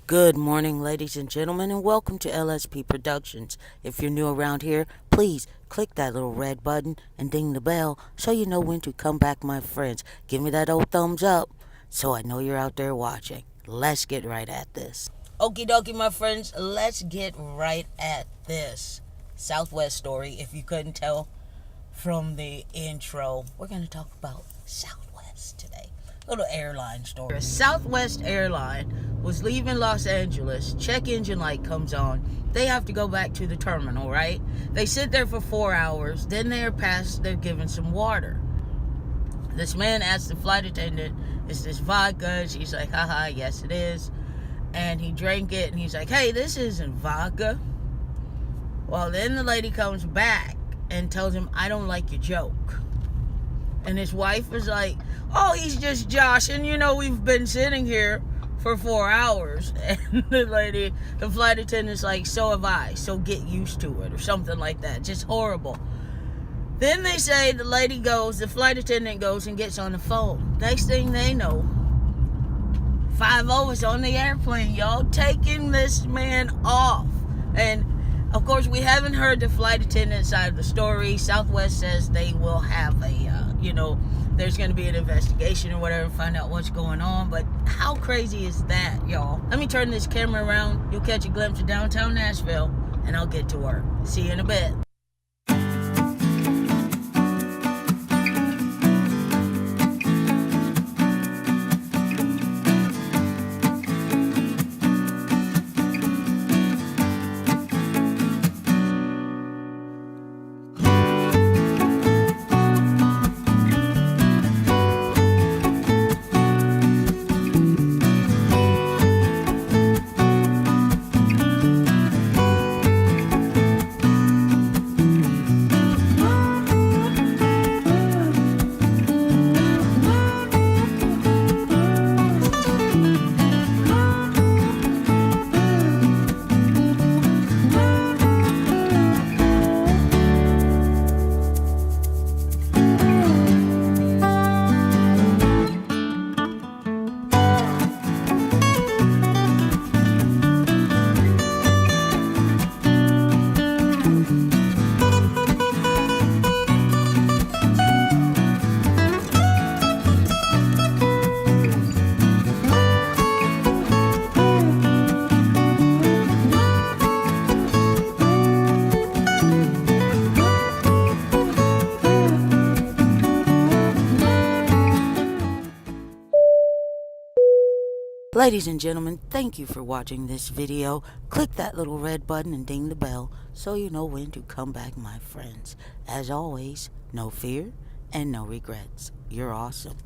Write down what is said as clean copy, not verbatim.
Good morning, ladies and gentlemen, and welcome to LSP Productions. If you're new around here, please click that little red button and ding the bell so you know when to come back, my friends. Give me that old thumbs up so I know you're out there watching. Let's get right at this. Okie dokie, my friends, let's get right at this. Southwest story, if you couldn't tell from the intro, we're going to talk about Southwest today. Little airline story. A Southwest airline was leaving Los Angeles. Check engine light comes on. They have to go back to the terminal, right? They sit there for 4 hours. Then they're given some water. This man asks the flight attendant, "Is this vodka?" And she's like, "Haha, yes it is." And he drank it and he's like, "Hey, this isn't vodka." Well, then the lady comes back and tells him, "I don't like your joke." And his wife was like, "Oh, he's just joshing. You know, we've been sitting here for 4 hours." And the flight attendant's like, "So have I. So get used to it," or something like that. Just horrible. Then they say the flight attendant goes and gets on the phone. Next thing they know, 50 is on the airplane, y'all, taking this man off. And of course, we haven't heard the flight attendant side of the story. Southwest says they will have there's going to be an investigation or whatever, find out what's going on. But how crazy is that, y'all? Let me turn this camera around. You'll catch a glimpse of downtown Nashville, and I'll get to work. See you in a bit. Ladies and gentlemen, thank you for watching this video. Click that little red button and ding the bell so you know when to come back, my friends. As always, no fear and no regrets. You're awesome.